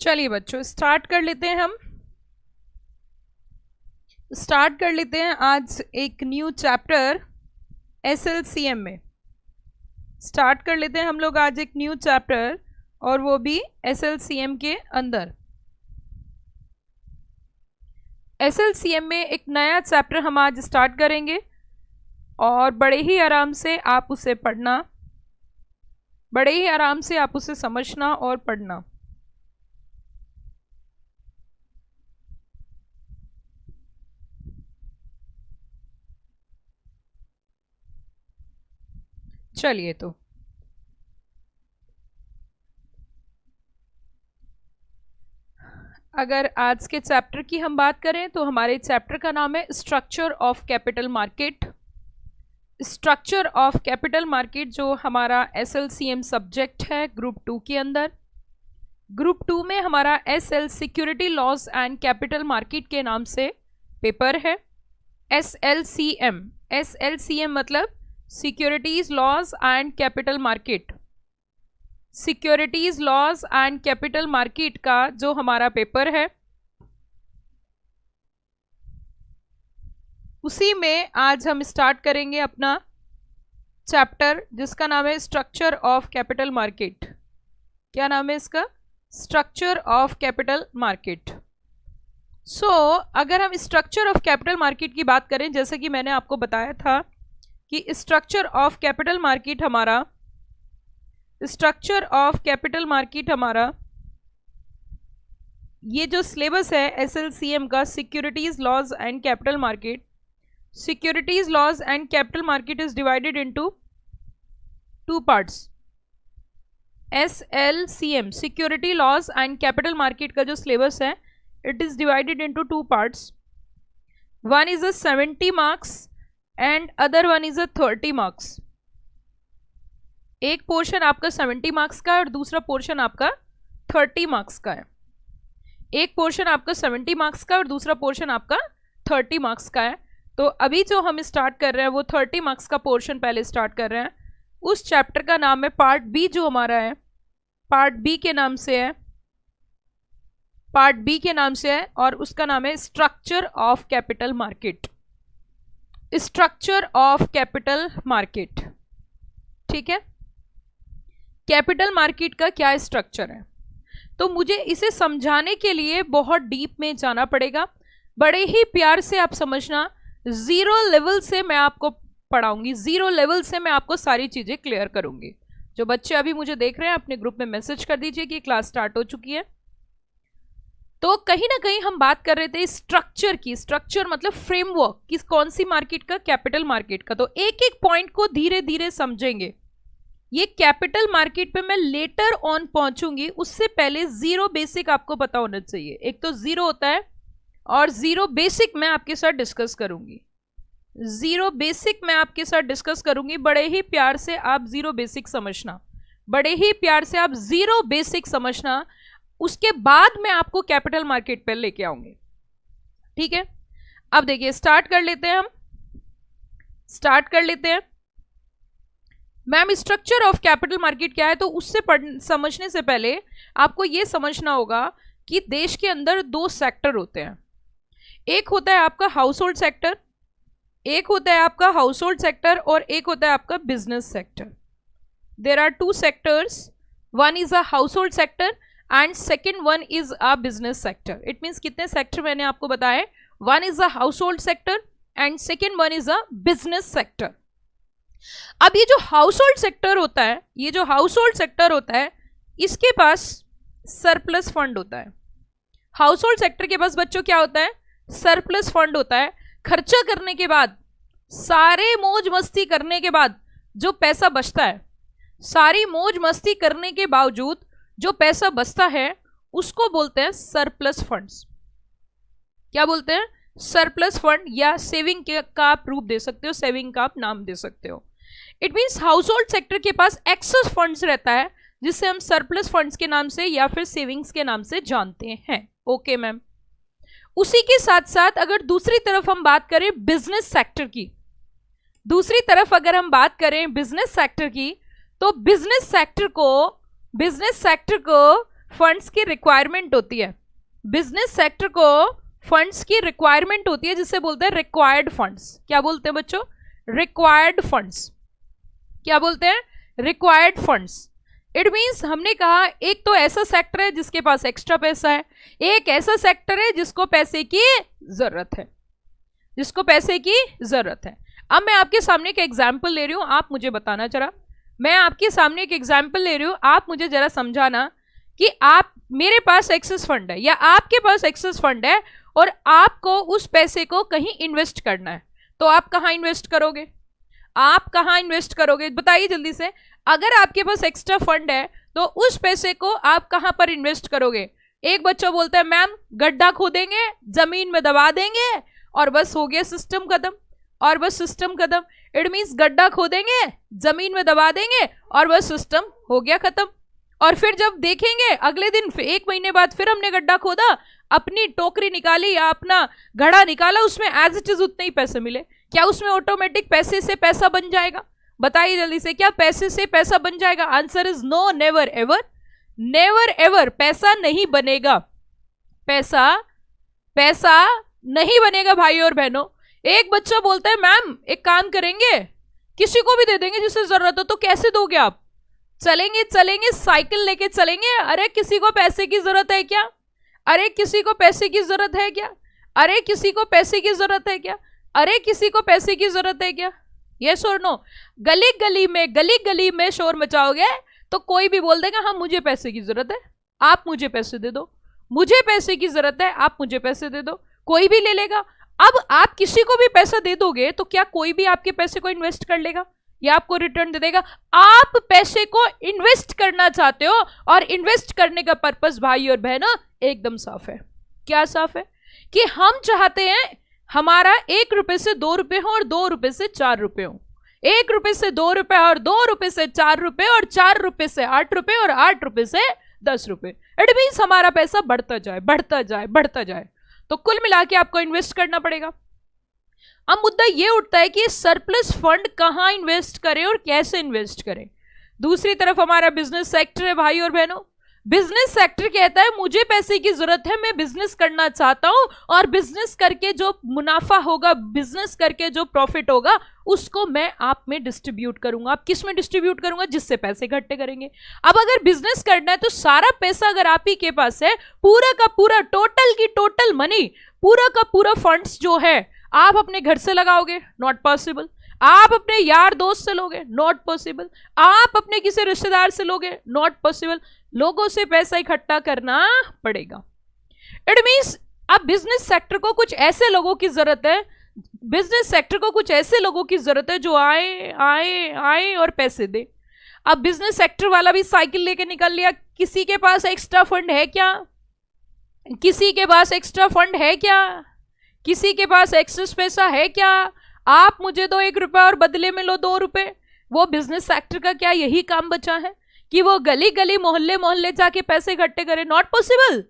चलिए बच्चों स्टार्ट कर लेते हैं। हम स्टार्ट कर लेते हैं आज एक न्यू चैप्टर एसएलसीएम में। स्टार्ट कर लेते हैं हम लोग आज एक न्यू चैप्टर, और वो भी एसएलसीएम के अंदर। एसएलसीएम में एक नया चैप्टर हम आज स्टार्ट करेंगे और बड़े ही आराम से आप उसे पढ़ना, बड़े ही आराम से आप उसे समझना और पढ़ना। चलिए तो अगर आज के चैप्टर की हम बात करें तो हमारे चैप्टर का नाम है structure of capital market. Structure of capital market जो हमारा एसएलसीएम सब्जेक्ट है ग्रुप 2 के अंदर। ग्रुप 2 में हमारा SL security laws and capital market के नाम से पेपर है। एसएलसीएम, एसएलसीएम मतलब securities laws and capital market. Securities laws and capital market का जो हमारा पेपर है उसी में आज हम स्टार्ट करेंगे अपना चैप्टर जिसका नाम है स्ट्रक्चर ऑफ कैपिटल मार्केट। क्या नाम है इसका? Structure of capital market. So अगर हम स्ट्रक्चर ऑफ कैपिटल मार्केट की बात करें, जैसे कि मैंने आपको बताया था कि स्ट्रक्चर ऑफ कैपिटल मार्केट हमारा, स्ट्रक्चर ऑफ कैपिटल मार्केट हमारा ये जो सिलेबस है एसएलसीएम का, securities laws and capital market, securities laws and capital market is divided into 2 parts. SLCM security laws and capital market का जो सिलेबस है it is divided into 2 parts. One is a 70 marks and other one is a 30 marks. एक portion आपका 70 marks का है और दूसरा portion आपका 30 मार्क्स का है। एक पोर्शन आपका 70 मार्क्स का और दूसरा पोर्शन आपका 30 मार्क्स का है। तो अभी जो हम स्टार्ट कर रहे हैं वो 30 मार्क्स का पोर्शन पहले स्टार्ट कर रहे हैं। उस चैप्टर का नाम है पार्ट बी, जो हमारा है पार्ट बी के नाम से है, पार्ट बी के नाम से है, और उसका नाम है structure of capital market. Structure of capital market, ठीक है। कैपिटल मार्केट का क्या स्ट्रक्चर है, तो मुझे इसे समझाने के लिए बहुत डीप में जाना पड़ेगा। बड़े ही प्यार से आप समझना, 0 लेवल से मैं आपको पढ़ाऊंगी, 0 लेवल से मैं आपको सारी चीजें क्लियर करूंगी। जो बच्चे अभी मुझे देख रहे हैं अपने ग्रुप में मैसेज कर दीजिए कि क्लास स्टार्ट हो चुकी है। तो कहीं ना कहीं हम बात कर रहे थे स्ट्रक्चर की। स्ट्रक्चर मतलब फ्रेमवर्क, किस कौन सी मार्केट का? कैपिटल मार्केट का। तो एक एक पॉइंट को धीरे धीरे समझेंगे। ये कैपिटल मार्केट पे मैं लेटर ऑन पहुंचूंगी, उससे पहले 0 बेसिक आपको पता होना चाहिए। एक तो 0 होता है और 0 बेसिक मैं आपके साथ डिस्कस करूंगी। 0 बेसिक मैं आपके साथ डिस्कस करूंगी। बड़े ही प्यार से आप 0 बेसिक समझना, बड़े ही प्यार से आप 0 बेसिक समझना। उसके बाद मैं आपको कैपिटल मार्केट पर लेके आऊंगी, ठीक है। अब देखिए स्टार्ट कर लेते हैं, हम स्टार्ट कर लेते हैं। Ma'am structure of capital market क्या है, तो उससे समझने से पहले आपको यह समझना होगा कि देश के अंदर 2 सेक्टर होते हैं। एक होता है आपका हाउस होल्ड सेक्टर, एक होता है आपका हाउस होल्ड सेक्टर, और एक होता है आपका business sector. There are 2 sectors, one is a household sector and second one is a business sector. It means कितने सेक्टर मैंने आपको बताए, one is a household sector and second one is a business sector. अब ये जो house hold sector होता है, ये जो हाउस होल्ड सेक्टर होता है, इसके पास सरप्लस फंड होता है। हाउस होल्ड सेक्टर के पास बच्चों क्या होता है? सरप्लस फंड होता है। खर्चा करने के बाद, सारे मौज मस्ती करने के बाद जो पैसा बचता है, सारी मौज मस्ती करने के बावजूद जो पैसा बचता है उसको बोलते हैं सरप्लस फंड्स। क्या बोलते हैं? सरप्लस फंड, या सेविंग का आप रूप दे सकते हो, सेविंग का आप नाम दे सकते हो। It means house hold sector के पास एक्सेस फंड्स रहता है जिसे हम सरप्लस फंड्स के नाम से या फिर सेविंग्स के नाम से जानते हैं। Okay ma'am. उसी के साथ साथ अगर दूसरी तरफ हम बात करें बिजनेस सेक्टर की, दूसरी तरफ अगर हम बात करें बिजनेस सेक्टर की, तो बिजनेस सेक्टर को फंड्स की रिक्वायरमेंट होती है, बिजनेस सेक्टर को फंड्स की रिक्वायरमेंट होती है, जिसे बोलते हैं रिक्वायर्ड फंड्स। क्या बोलते हैं बच्चों? Required funds. क्या बोलते हैं? Required funds. इट मीन्स हमने कहा एक तो ऐसा सेक्टर है जिसके पास एक्स्ट्रा पैसा है, एक ऐसा सेक्टर है जिसको पैसे की जरूरत है, जिसको पैसे की जरूरत है। अब मैं आपके सामने एक एग्जाम्पल ले रही हूं, आप मुझे बताना जरा, मैं आपके सामने एक एग्जाम्पल ले रही हूं, आप मुझे जरा समझाना कि आप, मेरे पास एक्सेस फंड है या आपके पास एक्सेस फंड है और आपको उस पैसे को कहीं इन्वेस्ट करना है, तो आप कहाँ इन्वेस्ट करोगे? आप कहाँ इन्वेस्ट करोगे बताइए जल्दी से। अगर आपके पास एक्स्ट्रा फंड है तो उस पैसे को आप कहाँ पर इन्वेस्ट करोगे? एक बच्चा बोलता है मैम गड्ढा खोदेंगे, जमीन में दबा देंगे और बस हो गया सिस्टम खत्म, और बस सिस्टम खत्म। इट मीन्स गड्ढा खोदेंगे, जमीन में दबा देंगे और बस सिस्टम हो गया खत्म। और फिर जब देखेंगे अगले दिन, 1 महीने बाद फिर हमने गड्ढा खोदा, अपनी टोकरी निकाली या अपना घड़ा निकाला, उसमें एज इट इज उतने ही पैसे मिले। क्या उसमें ऑटोमेटिक पैसे से पैसा बन जाएगा? बताइए जल्दी से, क्या पैसे से पैसा बन जाएगा? Answer is no, never ever. Never ever पैसा नहीं बनेगा, पैसा नहीं बनेगा भाई और बहनों। एक बच्चा बोलता है मैम एक काम करेंगे, किसी को भी दे देंगे जिसे जरूरत हो, तो कैसे दोगे आप? चलेंगे साइकिल लेके चलेंगे। अरे किसी को पैसे की जरूरत है क्या? अरे किसी को पैसे की जरूरत है क्या? अरे किसी को पैसे की जरूरत है क्या? अरे किसी को पैसे की जरूरत है क्या? यस और नो? गली गली में शोर मचाओगे तो कोई भी बोल देगा हाँ मुझे पैसे की जरूरत है, आप मुझे पैसे दे दो, मुझे पैसे की जरूरत है, आप मुझे पैसे दे दो, कोई भी ले लेगा। अब आप किसी को भी पैसा दे दोगे तो क्या कोई भी आपके पैसे को इन्वेस्ट कर लेगा या आपको रिटर्न दे देगा? आप पैसे को इन्वेस्ट करना चाहते हो और इन्वेस्ट करने का पर्पस भाई और बहनों एकदम साफ है। क्या साफ है? कि हम चाहते हैं हमारा 1 रुपए से 2 रुपए हो और 2 रुपए से 4 रुपए हो, 1 रुपए से 2 रुपए और 2 रुपए से 4 रुपए और 4 रुपए से 8 रुपए और 8 रुपए से 10 रुपए। इट मीन्स हमारा पैसा बढ़ता जाए बढ़ता जाए बढ़ता जाए। तो कुल मिला के आपको इन्वेस्ट करना पड़ेगा। अब मुद्दा ये उठता है कि सरप्लस फंड कहाँ इन्वेस्ट करें और कैसे इन्वेस्ट करें। दूसरी तरफ हमारा बिजनेस सेक्टर है भाई और बहनों। बिजनेस सेक्टर कहता है मुझे पैसे की जरूरत है, मैं बिजनेस करना चाहता हूं और बिजनेस करके जो मुनाफा होगा, बिजनेस करके जो प्रॉफिट होगा उसको मैं आप में डिस्ट्रीब्यूट करूंगा। आप किस में डिस्ट्रीब्यूट करूंगा? जिससे पैसे इकट्ठे करेंगे। अब अगर बिजनेस करना है तो सारा पैसा अगर आप ही के पास है, पूरा का पूरा टोटल की टोटल मनी, पूरा का पूरा फंड्स जो है आप अपने घर से लगाओगे, नॉट पॉसिबल। आप अपने यार दोस्त से लोगे, नॉट पॉसिबल। आप अपने किसी रिश्तेदार से लोगे, नॉट पॉसिबल। लोगों से पैसा इकट्ठा करना पड़ेगा। इट मींस अब बिजनेस सेक्टर को कुछ ऐसे लोगों की जरूरत है, बिजनेस सेक्टर को कुछ ऐसे लोगों की जरूरत है जो आए आए आए और पैसे दे। अब बिजनेस सेक्टर वाला भी साइकिल लेके निकल लिया। किसी के पास एक्स्ट्रा फंड है क्या? किसी के पास एक्स्ट्रा फंड है क्या? किसी के पास एक्सेस पैसा है क्या? आप मुझे दो 1 रुपया और बदले में लो 2 रुपए। वो बिजनेस सेक्टर का क्या यही काम बचा है कि वो गली गली मोहल्ले मोहल्ले जाके पैसे इकट्ठे करे? Not possible.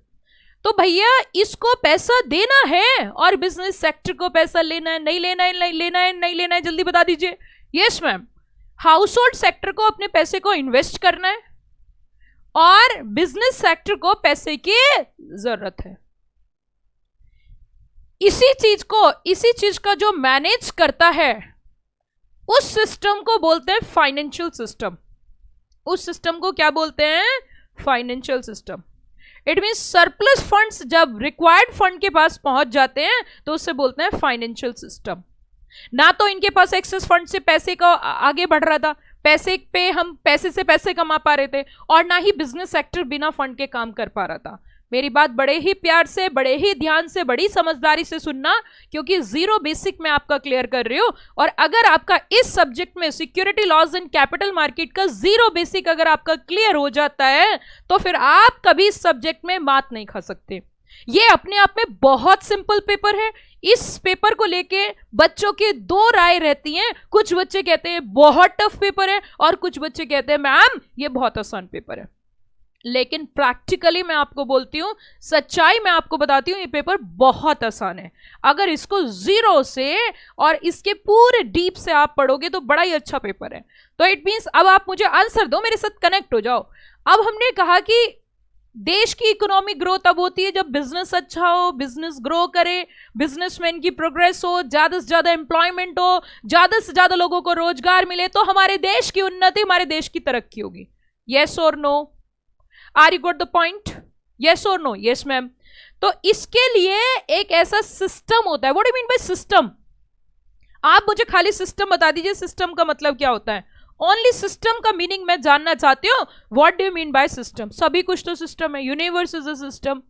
तो भैया इसको पैसा देना है और बिजनेस सेक्टर को पैसा लेना है, नहीं लेना है, नहीं लेना है, नहीं लेना है, जल्दी बता दीजिए। Yes ma'am. House hold sector को अपने पैसे को इन्वेस्ट करना है और बिजनेस सेक्टर को पैसे की जरूरत है। इसी चीज का जो मैनेज करता है उस सिस्टम को बोलते हैं फाइनेंशियल सिस्टम। उस सिस्टम को क्या बोलते हैं? Financial system. It means surplus funds जब रिक्वायर्ड फंड के पास पहुंच जाते हैं तो उससे बोलते हैं फाइनेंशियल सिस्टम। ना तो इनके पास एक्सेस फंड से पैसे का आगे बढ़ रहा था, पैसे पे हम पैसे से पैसे कमा पा रहे थे, और ना ही बिजनेस सेक्टर बिना फंड के काम कर पा रहा था। मेरी बात बड़े ही प्यार से, बड़े ही ध्यान से, बड़ी समझदारी से सुनना, क्योंकि जीरो बेसिक में आपका क्लियर कर रही हूं। और अगर आपका इस सब्जेक्ट में security laws and capital market का जीरो बेसिक अगर आपका क्लियर हो जाता है तो फिर आप कभी इस सब्जेक्ट में मात नहीं खा सकते। ये अपने आप में बहुत सिंपल पेपर है। इस पेपर को लेके बच्चों की 2 राय रहती हैं। कुछ बच्चे कहते हैं बहुत टफ पेपर है और कुछ बच्चे कहते हैं मैम ये बहुत आसान पेपर है। लेकिन प्रैक्टिकली मैं आपको बोलती हूं, सच्चाई मैं आपको बताती हूं, ये पेपर बहुत आसान है। अगर इसको जीरो से और इसके पूरे डीप से आप पढ़ोगे तो बड़ा ही अच्छा पेपर है। तो इट मींस अब आप मुझे आंसर दो, मेरे साथ कनेक्ट हो जाओ। अब हमने कहा कि देश की इकोनॉमिक ग्रोथ तब होती है जब बिजनेस अच्छा हो, बिजनेस ग्रो करे, बिजनेसमैन की प्रोग्रेस हो, ज्यादा से ज्यादा एम्प्लॉयमेंट हो, ज्यादा से ज्यादा लोगों को रोजगार मिले, तो हमारे देश की उन्नति, हमारे देश की तरक्की होगी। यस और no? Are you got the point? Yes और नो? Yes ma'am. तो इसके लिए एक ऐसा सिस्टम होता है। What do you mean by system? आप मुझे खाली सिस्टम बता दीजिए, सिस्टम का मतलब क्या होता है? ओनली सिस्टम का मीनिंग मैं जानना चाहती हूँ। What do you mean by system? सभी कुछ तो सिस्टम है। Universe is a system,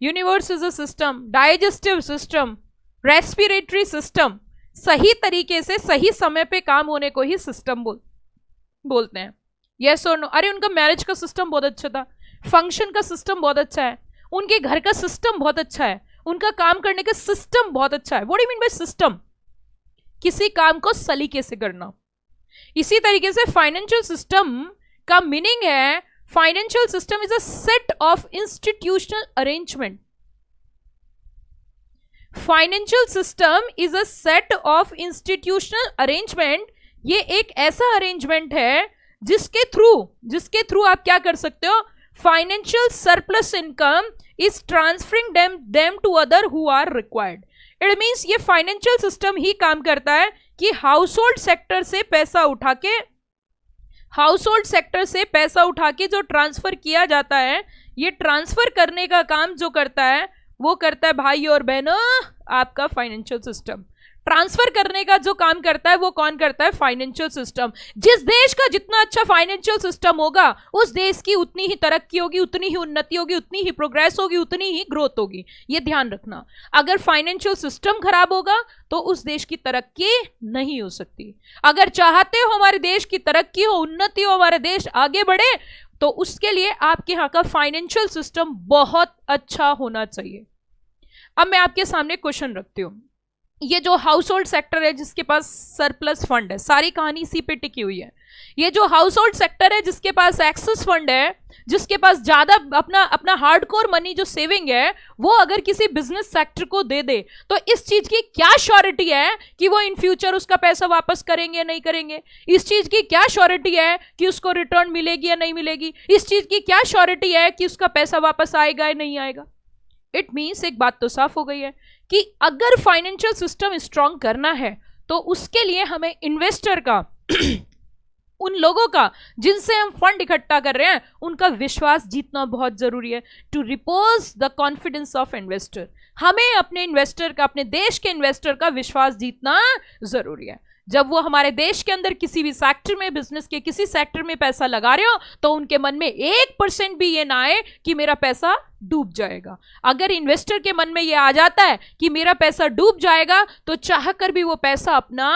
universe is a system, digestive system, respiratory system, सही तरीके से सही समय पे काम होने को ही सिस्टम बोलते हैं। यस और नो? अरे उनका मैरिज का सिस्टम बहुत अच्छा था, फंक्शन का सिस्टम बहुत अच्छा है, उनके घर का सिस्टम बहुत अच्छा है, उनका काम करने का सिस्टम बहुत अच्छा है। What do you mean by system? किसी काम को सलीके से करना। इसी तरीके से फाइनेंशियल सिस्टम का मीनिंग है, financial system is a set of institutional arrangement. Financial system is a set of institutional arrangement. ये एक ऐसा अरेंजमेंट है जिसके थ्रू आप क्या कर सकते हो? Financial surplus income is transferring them to other who are required. It means ये फाइनेंशियल सिस्टम ही काम करता है कि हाउस होल्ड सेक्टर से पैसा उठा के जो ट्रांसफर किया जाता है, ये ट्रांसफर करने का काम जो करता है वो करता है भाई और बहनों आपका फाइनेंशियल सिस्टम। ट्रांसफर करने का जो काम करता है वो कौन करता है? Financial system. जिस देश का जितना अच्छा फाइनेंशियल सिस्टम होगा उस देश की उतनी ही तरक्की होगी, उतनी ही उन्नति होगी, उतनी ही प्रोग्रेस होगी, उतनी ही ग्रोथ होगी। ये ध्यान रखना। अगर फाइनेंशियल सिस्टम खराब होगा तो उस देश की तरक्की नहीं हो सकती। अगर चाहते हो हमारे देश की तरक्की हो, उन्नति हो, हमारा देश आगे बढ़े, तो उसके लिए आपके यहाँ का फाइनेंशियल सिस्टम बहुत अच्छा होना चाहिए। अब मैं आपके सामने क्वेश्चन रखती हूँ। ये जो हाउस होल्ड सेक्टर है जिसके पास सरप्लस फंड है, सारी कहानी इसी पे टिकी हुई है। ये जो हाउस होल्ड सेक्टर है जिसके पास एक्सेस फंड है, जिसके पास ज्यादा अपना हार्डकोर मनी जो सेविंग है, वो अगर किसी बिजनेस सेक्टर को दे दे तो इस चीज की क्या श्योरिटी है कि वो इन फ्यूचर उसका पैसा वापस करेंगे या नहीं करेंगे? इस चीज की क्या श्योरिटी है कि उसको रिटर्न मिलेगी या नहीं मिलेगी? इस चीज की क्या श्योरिटी है कि उसका पैसा वापस आएगा या नहीं आएगा? इट मीन्स एक बात तो साफ हो गई है कि अगर फाइनेंशियल सिस्टम स्ट्रांग करना है तो उसके लिए हमें इन्वेस्टर का उन लोगों का जिनसे हम फंड इकट्ठा कर रहे हैं उनका विश्वास जीतना बहुत जरूरी है। To repose the confidence of investor, हमें अपने इन्वेस्टर का, अपने देश के इन्वेस्टर का विश्वास जीतना जरूरी है। जब वो हमारे देश के अंदर किसी भी सेक्टर में, बिजनेस के किसी सेक्टर में पैसा लगा रहे हो तो उनके मन में 1% भी ये ना आए कि मेरा पैसा डूब जाएगा। अगर इन्वेस्टर के मन में ये आ जाता है कि मेरा पैसा डूब जाएगा तो चाहकर भी वो पैसा अपना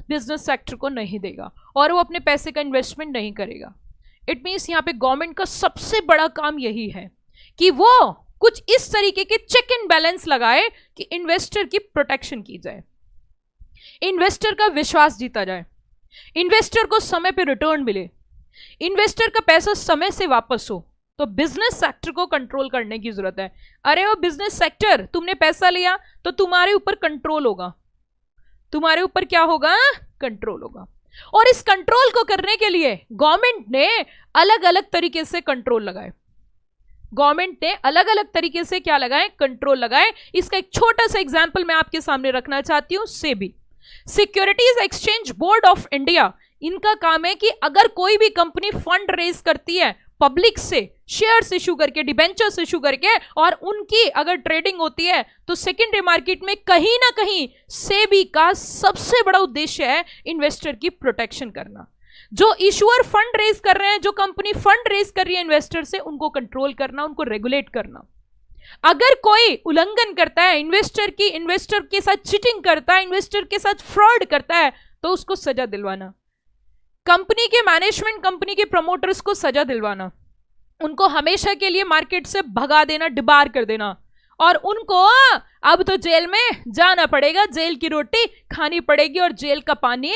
बिजनेस सेक्टर को नहीं देगा और वो अपने पैसे का इन्वेस्टमेंट नहीं करेगा। इट मीन्स यहाँ पे गवर्नमेंट का सबसे बड़ा काम यही है कि वो कुछ इस तरीके के चेक एंड बैलेंस लगाए कि इन्वेस्टर की प्रोटेक्शन की जाए, इन्वेस्टर का विश्वास जीता जाए, इन्वेस्टर को समय पे रिटर्न मिले, इन्वेस्टर का पैसा समय से वापस हो। तो बिजनेस सेक्टर को कंट्रोल करने की जरूरत है। अरे वो बिजनेस सेक्टर, तुमने पैसा लिया तो तुम्हारे ऊपर कंट्रोल होगा, तुम्हारे ऊपर क्या होगा? कंट्रोल होगा। और इस कंट्रोल को करने के लिए गवर्नमेंट ने अलग अलग तरीके से कंट्रोल लगाए। गवर्नमेंट ने अलग अलग तरीके से क्या लगाए? कंट्रोल लगाए। इसका एक छोटा सा एग्जांपल मैं आपके सामने रखना चाहती हूं। SEBI, securities exchange board of India, इनका काम है कि अगर कोई भी कंपनी फंड रेज करती है पब्लिक से, शेयर्स इशू करके, डिबेंचर्स इशू करके, और उनकी अगर ट्रेडिंग होती है तो सेकेंडरी मार्केट में कहीं ना कहीं सेबी का सबसे बड़ा उद्देश्य है इन्वेस्टर की प्रोटेक्शन करना। जो इशूअर फंड रेज कर रहे हैं, जो कंपनी फंड रेज कर रही है इन्वेस्टर से, उनको कंट्रोल करना, उनको रेगुलेट करना। अगर कोई उल्लंघन करता है, इन्वेस्टर के साथ चीटिंग करता है, इन्वेस्टर के साथ फ्रॉड करता है, तो उसको सजा दिलवाना। कंपनी के मैनेजमेंट, कंपनी के प्रमोटर्स को सजा दिलवाना, उनको हमेशा के लिए मार्केट से भगा देना, डिबार कर देना, और उनको अब तो जेल में जाना पड़ेगा, जेल की रोटी खानी पड़ेगी और जेल का पानी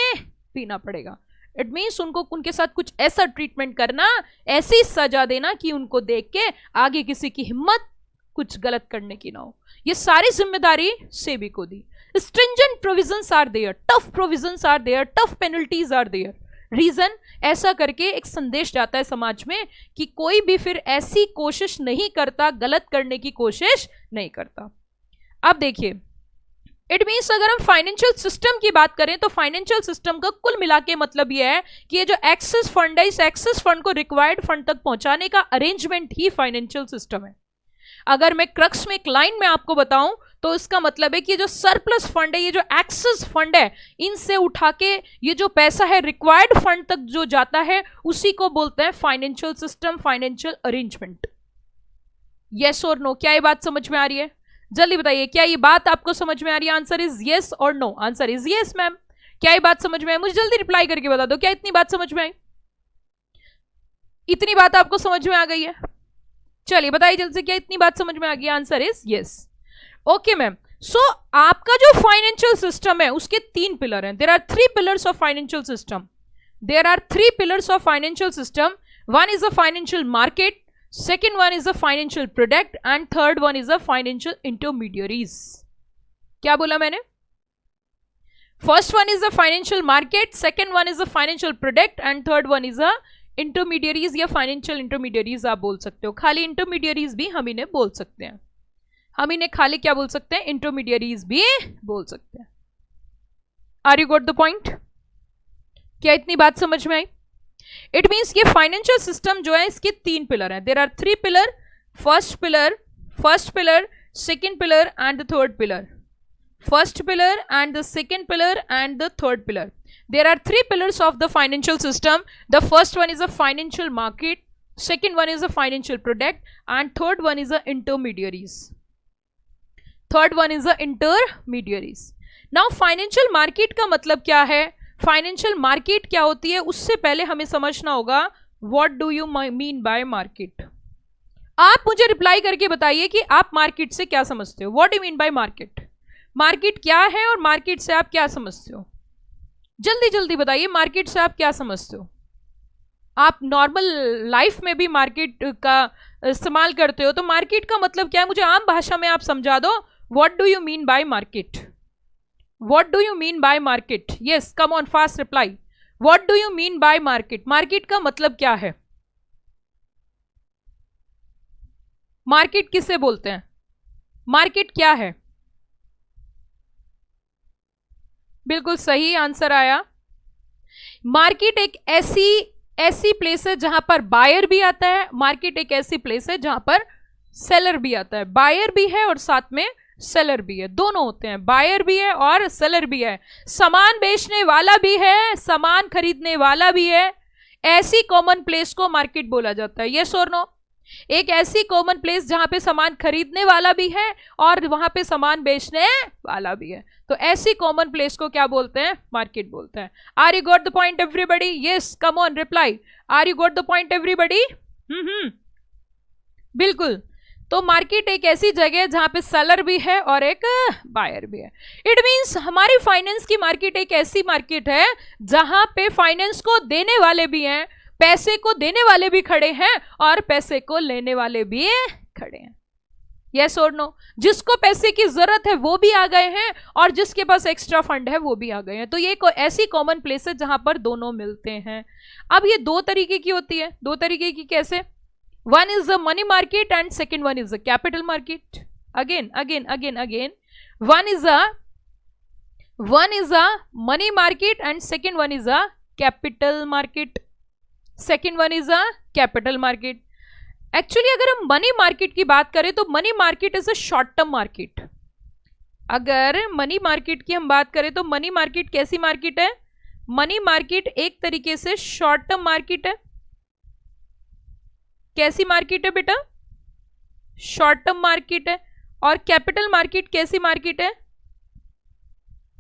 पीना पड़ेगा। इट मीन्स उनको, उनके साथ कुछ ऐसा ट्रीटमेंट करना, ऐसी सजा देना कि उनको देख के आगे किसी की हिम्मत कुछ गलत करने की ना हो। ये सारी जिम्मेदारी सेबी को दी। Stringent provisions are there, tough provisions are there, tough penalties are there. Reason, ऐसा करके एक संदेश जाता है समाज में कि कोई भी फिर ऐसी कोशिश नहीं करता, गलत करने की कोशिश नहीं करता। अब देखिए, इट मीन्स अगर हम फाइनेंशियल सिस्टम की बात करें तो फाइनेंशियल सिस्टम का कुल मिला के मतलब यह है कि ये जो एक्सेस फंड है, इस एक्सेस फंड को रिक्वायर्ड फंड तक पहुंचाने का अरेंजमेंट ही फाइनेंशियल सिस्टम है। अगर मैं क्रक्स में एक लाइन में आपको बताऊं तो इसका मतलब है कि जो सरप्लस फंड है, ये जो एक्सेस फंड है, इनसे उठा के ये जो पैसा है रिक्वायर्ड फंड तक जो जाता है, उसी को बोलते हैं financial system, financial arrangement. Yes और नो? क्या ये बात समझ में आ रही है? जल्दी बताइए, क्या ये बात आपको समझ में आ रही है? आंसर इज यस और no? Answer is yes ma'am. क्या ये बात समझ में आई? मुझे जल्दी रिप्लाई करके बता दो, क्या इतनी बात समझ में आई? इतनी बात आपको समझ में आ गई है? चलिए बताइए जल्दी से, क्या इतनी बात समझ में आ गई? Answer is yes. Okay ma'am. So आपका जो फाइनेंशियल सिस्टम है उसके 3 पिलर हैं। There are 3 pillars of financial system. There are 3 pillars of financial system. One is a financial market, second one is a financial product, and third one is a financial intermediaries. क्या बोला मैंने? First one is a financial market, second one is a financial product, and third one is a intermediaries या financial intermediaries आप बोल सकते हो। खाली intermediaries भी हम इन्हें बोल सकते हैं। हम इन्हें खाली क्या बोल सकते हैं? intermediaries भी बोल सकते हैं। Are you got the point? क्या इतनी बात समझ में आई? इट मीन्स ये फाइनेंशियल सिस्टम जो है इसके 3 पिलर हैं। There are 3 pillar, first pillar, second pillar and the third pillar. First pillar and the second pillar and the third pillar. There are 3 pillars of the financial system. The first one is a financial market, second one is a financial product, and third one is a intermediaries. Third one is a intermediaries. Now financial market का मतलब क्या है? Financial market क्या होती है उससे पहले हमें समझना होगा what do you mean bye market. आप मुझे रिप्लाई करके बताइए कि आप मार्केट से क्या समझते हो। What do you mean bye market? Market क्या है और मार्केट से आप क्या समझते हो? जल्दी जल्दी बताइए, मार्केट से आप क्या समझते हो? आप नॉर्मल लाइफ में भी मार्केट का इस्तेमाल करते हो, तो मार्केट का मतलब क्या है मुझे आम भाषा में आप समझा दो। What do you mean bye market? What do you mean by market? Yes, come on, fast reply. What do you mean by market? Market का मतलब क्या है? मार्केट किसे बोलते हैं? मार्केट क्या है? बिल्कुल सही आंसर आया। मार्केट एक ऐसी प्लेस है जहां पर बायर भी आता है। मार्केट एक ऐसी प्लेस है जहां पर सेलर भी आता है। बायर भी है और साथ में सेलर भी है, दोनों होते हैं। बायर भी है और सेलर भी है। सामान बेचने वाला भी है, सामान खरीदने वाला भी है। ऐसी कॉमन प्लेस को मार्केट बोला जाता है। यस और नो? एक ऐसी कॉमन प्लेस जहां पे सामान खरीदने वाला भी है और वहां पे सामान बेचने वाला भी है, तो ऐसी कॉमन प्लेस को क्या बोलते हैं? मार्केट बोलते हैं। Are you got the point everybody? Yes, come on reply. Are you got the point everybody? बिल्कुल। तो मार्केट एक ऐसी जगह है जहां पे सेलर भी है और एक बायर भी है। इट मींस हमारी फाइनेंस की मार्केट एक ऐसी मार्केट है जहां पे फाइनेंस को देने वाले भी हैं, पैसे को देने वाले भी खड़े हैं और पैसे को लेने वाले भी खड़े हैं। यस और नो? जिसको पैसे की जरूरत है वो भी आ गए हैं और जिसके पास एक्स्ट्रा फंड है वो भी आ गए हैं। तो ये ऐसी कॉमन प्लेस है जहां पर दोनों मिलते हैं। अब ये 2 तरीके की होती है। 2 तरीके की कैसे? One is the money market and second one is the capital market. Again. One is a money market and second one is a capital market. Second one is a capital market. Actually अगर हम money market की बात करें तो money market is a short term market. अगर money market की हम बात करें तो मनी मार्केट कैसी मार्केट है? मनी मार्केट एक तरीके से शॉर्ट टर्म मार्केट है। कैसी मार्केट है बेटा? शॉर्ट टर्म मार्केट है। और कैपिटल मार्केट कैसी मार्केट है?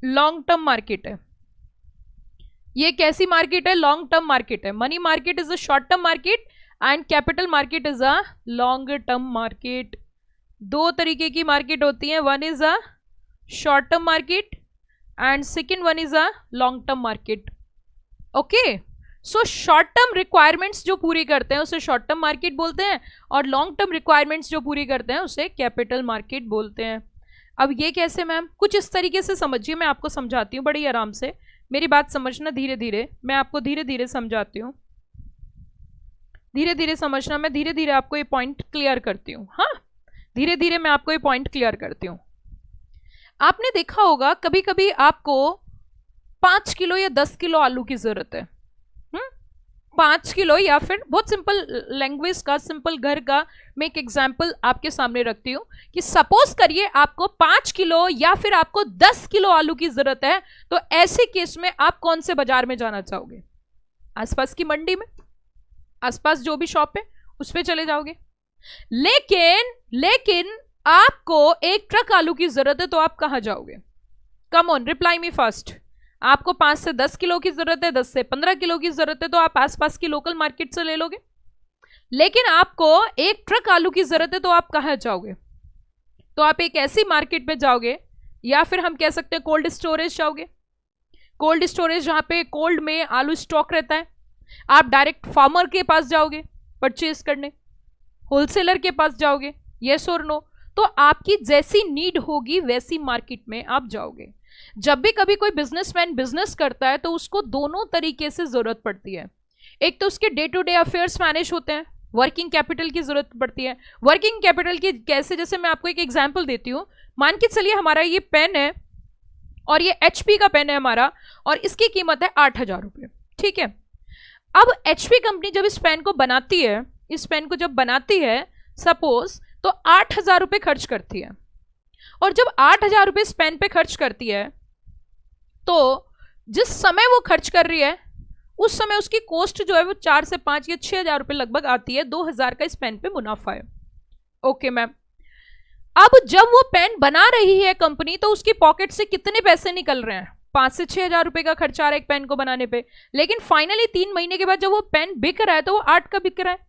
लॉन्ग टर्म मार्केट है। ये कैसी मार्केट है? लॉन्ग टर्म मार्केट है। Money market is a short term market and capital market is a long term market. 2 तरीके की मार्केट होती है। One is a short term market and second one is a long term market. Okay, so short term requirements जो पूरी करते हैं उसे short term market बोलते हैं और लॉन्ग टर्म रिक्वायरमेंट्स जो पूरी करते हैं उसे कैपिटल मार्केट बोलते हैं। अब ये कैसे मैम? कुछ इस तरीके से समझिए, मैं आपको समझाती हूँ बड़ी आराम से। मेरी बात समझना धीरे धीरे, मैं आपको धीरे धीरे समझाती हूँ, धीरे धीरे समझना, मैं धीरे धीरे आपको ये पॉइंट क्लियर करती हूँ। हाँ, धीरे धीरे मैं आपको ये पॉइंट क्लियर करती हूँ। आपने देखा होगा कभी कभी आपको 5 किलो या 10 किलो आलू की जरूरत है, 5 किलो, या फिर बहुत सिंपल लैंग्वेज का, सिंपल घर का मैं एक एग्जांपल आपके सामने रखती हूँ कि सपोज करिए आपको 5 किलो या फिर आपको 10 किलो आलू की जरूरत है, तो ऐसे केस में आप कौन से बाजार में जाना चाहोगे? आसपास की मंडी में, आसपास जो भी शॉप है उस पे चले जाओगे। लेकिन आपको 1 ट्रक आलू की जरूरत है, तो आप कहां जाओगे? कम ऑन, रिप्लाई मी फर्स्ट। आपको 5 से 10 किलो की जरूरत है, 10 से 15 किलो की जरूरत है, तो आप आसपास की लोकल मार्केट से ले लोगे। लेकिन आपको 1 ट्रक आलू की जरूरत है, तो आप कहां जाओगे? तो आप एक ऐसी मार्केट में जाओगे, या फिर हम कह सकते हैं कोल्ड स्टोरेज जाओगे। कोल्ड स्टोरेज जहां पे कोल्ड में आलू स्टॉक रहता है। आप डायरेक्ट फार्मर के पास जाओगे परचेज करने, होलसेलर के पास जाओगे, यस और नो? तो आपकी जैसी नीड होगी वैसी मार्केट में आप जाओगे। जब भी कभी कोई बिजनेसमैन बिजनेस करता है तो उसको दोनों तरीके से जरूरत पड़ती है। एक तो उसके day to day affairs manage होते हैं, वर्किंग कैपिटल की जरूरत पड़ती है। वर्किंग कैपिटल की कैसे, जैसे मैं आपको एक एग्जांपल देती हूँ। मान के चलिए हमारा ये पेन है और ये HP का पेन है हमारा, और इसकी कीमत है 8,000 रुपये, ठीक है। अब HP कंपनी जब इस पेन को बनाती है, इस पेन को जब बनाती है सपोज, तो 8,000 रुपये खर्च करती है। और जब 8,000 रुपये इस पेन पे खर्च करती है, तो जिस समय वो खर्च कर रही है उस समय उसकी कॉस्ट जो है वो 4 से 5 या 6,000 रुपये लगभग आती है। 2,000 का इस पेन पे मुनाफा है। ओके मैम, अब जब वो पेन बना रही है कंपनी, तो उसकी पॉकेट से कितने पैसे निकल रहे हैं? 5 से 6,000 रुपये का खर्चा आ रहा है एक पेन को बनाने पे। लेकिन फाइनली 3 महीने के बाद जब वो पेन बिक रहा है, तो वो 8 का बिक रहा है,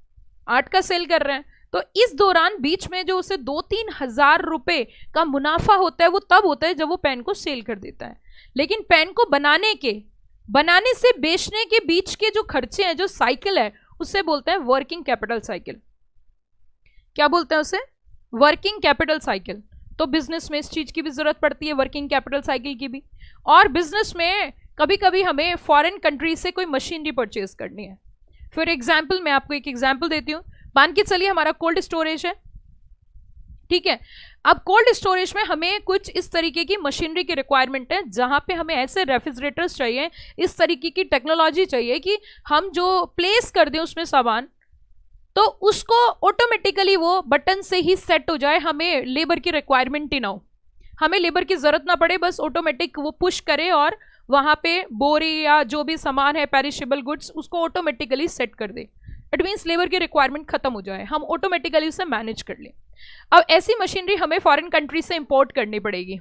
8 का सेल कर रहे हैं। तो इस दौरान बीच में जो उसे 2-3 हजार रुपए का मुनाफा होता है, वो तब होता है जब वो पेन को सेल कर देता है। लेकिन पेन को बनाने से बेचने के बीच के जो खर्चे हैं, जो साइकिल है, उसे बोलते हैं वर्किंग कैपिटल साइकिल। क्या बोलते हैं उसे? Working capital cycle. तो बिजनेस में इस चीज की भी जरूरत पड़ती है, वर्किंग कैपिटल साइकिल की भी। और बिजनेस में कभी कभी हमें फॉरेन कंट्री से कोई मशीनरी परचेज करनी है। फॉर एग्जाम्पल, मैं आपको एक एग्जाम्पल देती हूँ। मान के चलिए हमारा कोल्ड स्टोरेज है, ठीक है। अब कोल्ड स्टोरेज में हमें कुछ इस तरीके की मशीनरी की रिक्वायरमेंट है, जहां पे हमें ऐसे रेफ्रिजरेटर्स चाहिए, इस तरीके की टेक्नोलॉजी चाहिए कि हम जो प्लेस कर दें उसमें सामान, तो उसको ऑटोमेटिकली वो बटन से ही सेट हो जाए, हमें लेबर की रिक्वायरमेंट ही ना हो, हमें लेबर की जरूरत ना पड़े, बस ऑटोमेटिक वो पुश करे और वहां पे बोरी या जो भी सामान है, पेरिशेबल गुड्स, उसको ऑटोमेटिकली सेट कर दे। इट मीन्स लेबर की रिक्वायरमेंट खत्म हो जाए, हम ऑटोमेटिकली उसे मैनेज कर लें। अब ऐसी मशीनरी हमें फॉरेन कंट्री से इंपोर्ट करनी पड़ेगी।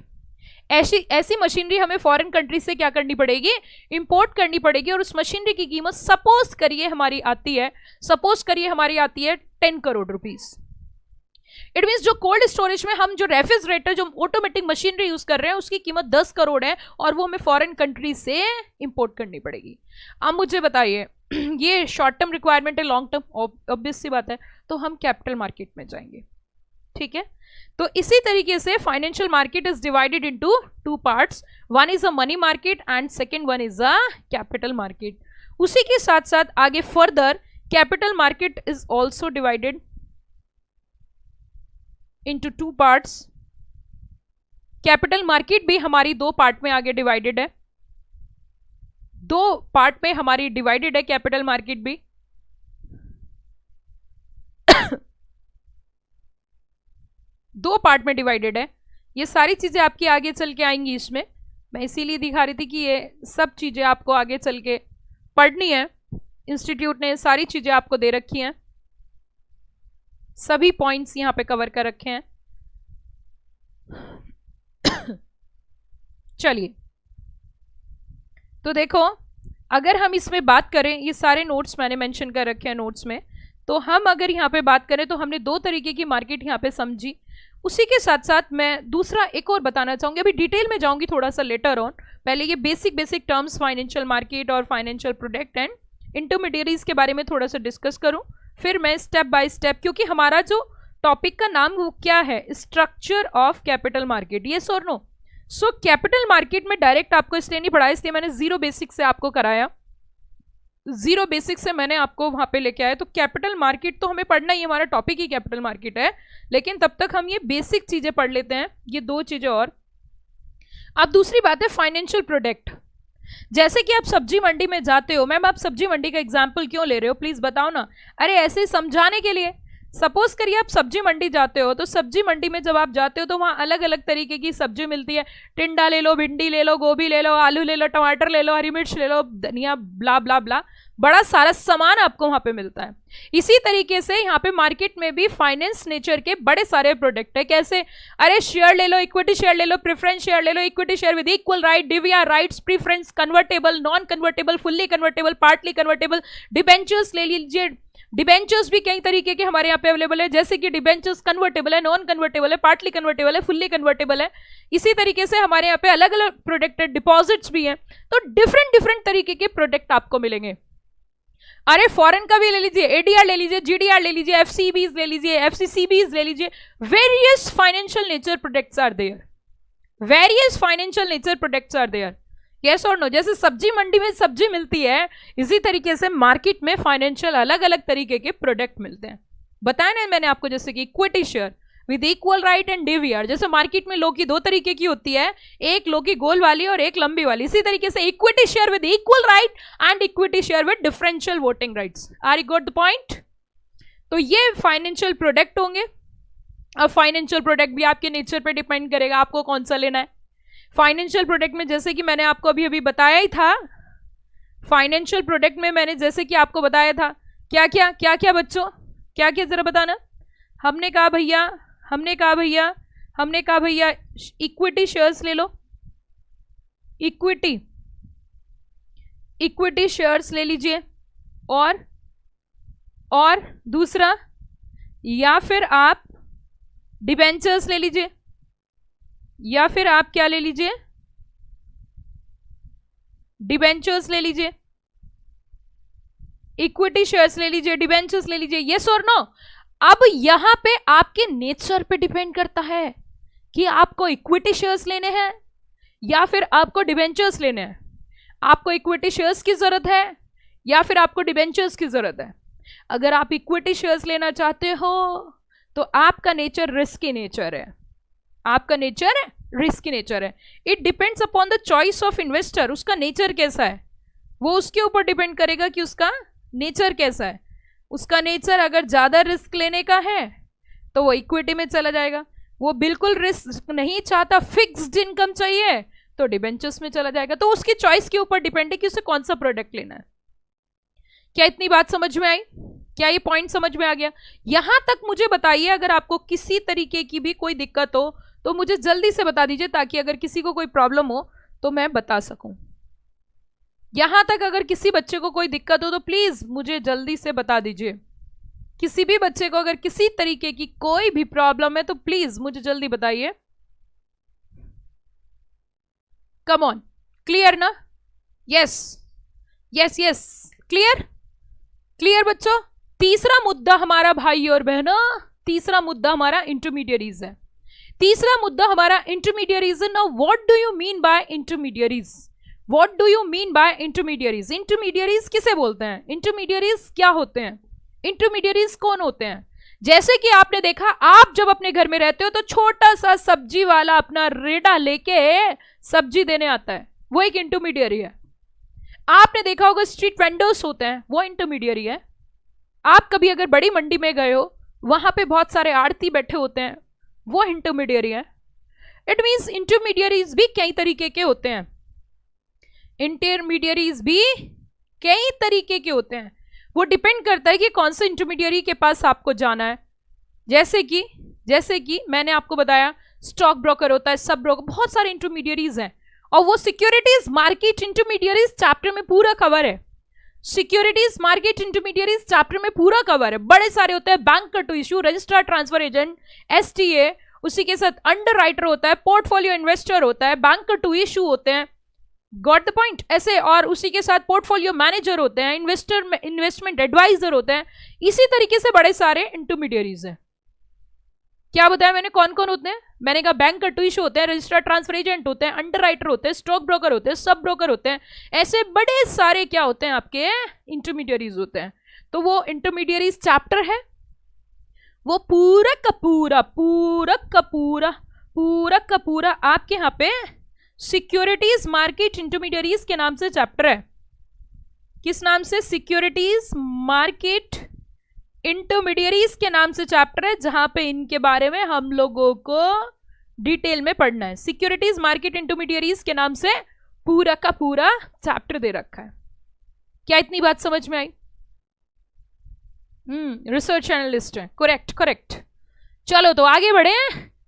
ऐसी मशीनरी हमें फॉरेन कंट्री से क्या करनी पड़ेगी? इंपोर्ट करनी पड़ेगी। और उस मशीनरी की कीमत सपोज करिए हमारी आती है 10 करोड़ रुपीस। इट मीन्स जो कोल्ड स्टोरेज में हम जो रेफ्रिजरेटर, जो ऑटोमेटिक मशीनरी यूज कर रहे हैं, उसकी कीमत 10 करोड़ है, और वो हमें फॉरेन कंट्री से इंपोर्ट करनी पड़ेगी। अब मुझे बताइए, ये शॉर्ट टर्म रिक्वायरमेंट है, लॉन्ग टर्म? ऑब्वियस सी बात है, तो हम कैपिटल मार्केट में जाएंगे, ठीक है। तो इसी तरीके से financial market is divided into 2 parts. One is a money market and second one is a capital market. उसी के साथ साथ आगे further capital market is also divided into 2 parts. Capital market भी हमारी 2 पार्ट में आगे डिवाइडेड है, 2 पार्ट में हमारी डिवाइडेड है कैपिटल मार्केट भी। दो पार्ट में डिवाइडेड है। ये सारी चीजें आपकी आगे चल के आएंगी इसमें, मैं इसीलिए दिखा रही थी कि ये सब चीजें आपको आगे चल के पढ़नी है। इंस्टीट्यूट ने सारी चीजें आपको दे रखी हैं, सभी पॉइंट्स यहां पे कवर कर रखे हैं। चलिए, तो देखो, अगर हम इसमें बात करें, ये सारे नोट्स मैंने मेंशन कर रखे हैं नोट्स में, तो हम अगर यहाँ पे बात करें तो हमने 2 तरीके की मार्केट यहाँ पे समझी। उसी के साथ साथ मैं दूसरा एक और बताना चाहूंगी, अभी डिटेल में जाऊंगी थोड़ा सा लेटर ऑन। पहले ये बेसिक टर्म्स फाइनेंशियल मार्केट और फाइनेंशियल प्रोडक्ट एंड इंटरमीडियरीज के बारे में थोड़ा सा डिस्कस करूं, फिर मैं स्टेप बाय स्टेप, क्योंकि हमारा जो टॉपिक का नाम वो क्या है? Structure of capital market. Yes और नो? सो कैपिटल मार्केट में डायरेक्ट आपको इसलिए नहीं पढ़ाया, इसलिए मैंने जीरो बेसिक से आपको कराया, जीरो बेसिक से मैंने आपको वहां पे लेके आया। तो कैपिटल मार्केट तो हमें पढ़ना ही, हमारा टॉपिक ही कैपिटल मार्केट है, लेकिन तब तक हम ये बेसिक चीजें पढ़ लेते हैं, ये दो चीजें और। अब दूसरी बात है फाइनेंशियल प्रोडक्ट। जैसे कि आप सब्जी मंडी में जाते हो, मैम आप सब्जी मंडी का एग्जाम्पल क्यों ले रहे हो, प्लीज बताओ ना। अरे ऐसे ही समझाने के लिए। सपोज करिए आप सब्जी मंडी जाते हो, तो सब्जी मंडी में जब आप जाते हो तो वहां अलग अलग तरीके की सब्जी मिलती है। टिंडा ले लो, भिंडी ले लो, गोभी ले लो, आलू ले लो, टमाटर ले लो, हरी मिर्च ले लो, धनिया, ब्ला ब्ला ब्ला, बड़ा सारा सामान आपको वहां पे मिलता है। इसी तरीके से यहाँ पे मार्केट में भी फाइनेंस नेचर के बड़े सारे प्रोडक्ट है। कैसे? अरे शेयर ले लो, इक्विटी शेयर ले लो, प्रेफरेंस शेयर ले लो, equity share with equal right, DVR rights, preference, convertible, non convertible, fully convertible, partly convertible, debentures ले लीजिए। डिबेंचर्स भी कई तरीके के हमारे यहाँ पे अवेलेबल है, जैसे कि डिबेंचर्स कन्वर्टेबल है, नॉन कन्वर्टेबल है, पार्टली कन्वर्टेबल है, फुल्ली कन्वर्टेबल है। इसी तरीके से हमारे यहाँ पे अलग अलग प्रोडक्ट है, डिपॉजिट्स भी हैं। तो डिफरेंट डिफरेंट तरीके के प्रोडक्ट आपको मिलेंगे। अरे फॉरेन का भी ले लीजिए, एडीआर ले लीजिए, जीडीआर ले लीजिए, एफसीबीज ले लीजिए, एफसीसीबीज ले लीजिए। Various financial nature products are there, various financial nature products are there. Yes और नो? जैसे सब्जी मंडी में सब्जी मिलती है, इसी तरीके से मार्केट में फाइनेंशियल अलग अलग तरीके के प्रोडक्ट मिलते हैं। बताया ना मैंने आपको, जैसे कि equity share with equal right and DVR. जैसे मार्केट में लौकी दो तरीके की होती है, एक लौकी गोल वाली और एक लंबी वाली। इसी तरीके से equity share with equal right and equity share with differential voting rights. Are you got the point? तो ये फाइनेंशियल प्रोडक्ट होंगे। अब फाइनेंशियल प्रोडक्ट भी आपके नेचर पे डिपेंड करेगा, आपको कौन सा लेना है। फाइनेंशियल प्रोडक्ट में जैसे कि मैंने आपको अभी अभी बताया ही था, फाइनेंशियल प्रोडक्ट में मैंने जैसे कि आपको बताया था, क्या क्या क्या क्या बच्चों, क्या क्या जरा बताना। हमने कहा भैया इक्विटी शेयर्स ले लो, इक्विटी शेयर्स ले लीजिए, और दूसरा, या फिर आप डिबेंचर्स ले लीजिए, या फिर आप क्या ले लीजिए, डिबेंचर्स ले लीजिए, इक्विटी शेयर्स ले लीजिए, डिबेंचर्स ले लीजिए। यस और नो? अब यहां पे आपके नेचर पे डिपेंड करता है कि आपको इक्विटी शेयर्स लेने हैं या फिर आपको डिबेंचर्स लेने हैं। आपको इक्विटी शेयर्स की जरूरत है या फिर आपको डिबेंचर्स की जरूरत है। अगर आप इक्विटी शेयर्स लेना चाहते हो तो आपका नेचर रिस्की नेचर है, आपका नेचर रिस्की नेचर है। It depends upon the choice of investor. उसका नेचर कैसा है वो उसके ऊपर डिपेंड करेगा कि उसका नेचर कैसा है। उसका नेचर अगर ज्यादा रिस्क लेने का है तो वो इक्विटी में चला जाएगा, वो बिल्कुल रिस्क नहीं चाहता, फिक्स्ड इनकम चाहिए, तो डिबेंचर्स में चला जाएगा। तो उसकी चॉइस के ऊपर डिपेंड है कि उसे कौन सा प्रोडक्ट लेना है। क्या इतनी बात समझ में आई? क्या ये पॉइंट समझ में आ गया? यहां तक मुझे बताइए, अगर आपको किसी तरीके की भी कोई दिक्कत हो तो मुझे जल्दी से बता दीजिए, ताकि अगर किसी को कोई प्रॉब्लम हो तो मैं बता सकूं। यहां तक अगर किसी बच्चे को कोई दिक्कत हो तो प्लीज मुझे जल्दी से बता दीजिए। किसी भी बच्चे को अगर किसी तरीके की कोई भी प्रॉब्लम है तो प्लीज मुझे जल्दी बताइए। कम ऑन, क्लियर ना? Yes yes yes, clear clear बच्चों। तीसरा मुद्दा हमारा भाई और बहनों, तीसरा मुद्दा हमारा इंटरमीडियरीज है। तीसरा मुद्दा हमारा इंटरमीडियरीज है। Now what do you mean bye intermediaries? What do you mean bye intermediaries? Intermediaries किसे बोलते हैं? इंटरमीडियरीज क्या होते हैं? इंटरमीडियरीज कौन होते हैं? जैसे कि आपने देखा, आप जब अपने घर में रहते हो तो छोटा सा सब्जी वाला अपना रेड़ा लेके सब्जी देने आता है, वो एक इंटरमीडियरी है। आपने देखा होगा स्ट्रीट वेंडर्स होते हैं, वो इंटरमीडियरी है। आप कभी अगर बड़ी मंडी में गए हो, वहां पे बहुत सारे आड़ती बैठे होते हैं, वो इंटरमीडियरी है। इट मींस इंटरमीडियरीज भी कई तरीके के होते हैं। इंटरमीडियरीज भी कई तरीके के होते हैं। वो डिपेंड करता है कि कौन से इंटरमीडियरी के पास आपको जाना है। जैसे कि मैंने आपको बताया, स्टॉक ब्रोकर होता है, सब ब्रोकर, बहुत सारे इंटरमीडियरीज हैं। और वो सिक्योरिटीज मार्केट इंटरमीडियरीज चैप्टर में पूरा कवर है। सिक्योरिटीज मार्केट इंटरमीडियरीज चैप्टर में पूरा कवर है। बड़े सारे होते हैं, banker to issue, registrar transfer agent, STA, उसी के साथ अंडरराइटर होता है, पोर्टफोलियो इन्वेस्टर होता है, बैंकर टू इशू होते हैं, गॉट द पॉइंट ऐसे, और उसी के साथ पोर्टफोलियो मैनेजर होते हैं, इन्वेस्टमेंट एडवाइजर होते हैं। इसी तरीके से बड़े सारे इंटरमीडियरीज हैं। क्या बताया मैंने, कौन कौन होते हैं? मैंने कहा बैंक कटुइश होते हैं, रजिस्ट्रार ट्रांसफर एजेंट होते हैं, अंडरराइटर होते हैं, स्टॉक ब्रोकर होते हैं, सब ब्रोकर होते हैं, ऐसे बड़े सारे क्या होते हैं आपके इंटरमीडियरीज होते हैं। तो वो इंटरमीडियरीज चैप्टर है, वो पूरा का पूरा आपके यहाँ पे सिक्योरिटीज मार्केट इंटरमीडियरीज के नाम से चैप्टर है। किस नाम से? सिक्योरिटीज मार्केट इंटरमीडियरीज के नाम से चैप्टर है, जहां पे इनके बारे में हम लोगों को डिटेल में पढ़ना है। सिक्योरिटीज मार्केट इंटरमीडियरीज के नाम से पूरा का पूरा चैप्टर दे रखा है। क्या इतनी बात समझ में आई? रिसर्च एनालिस्ट है, करेक्ट। चलो तो आगे बढ़े।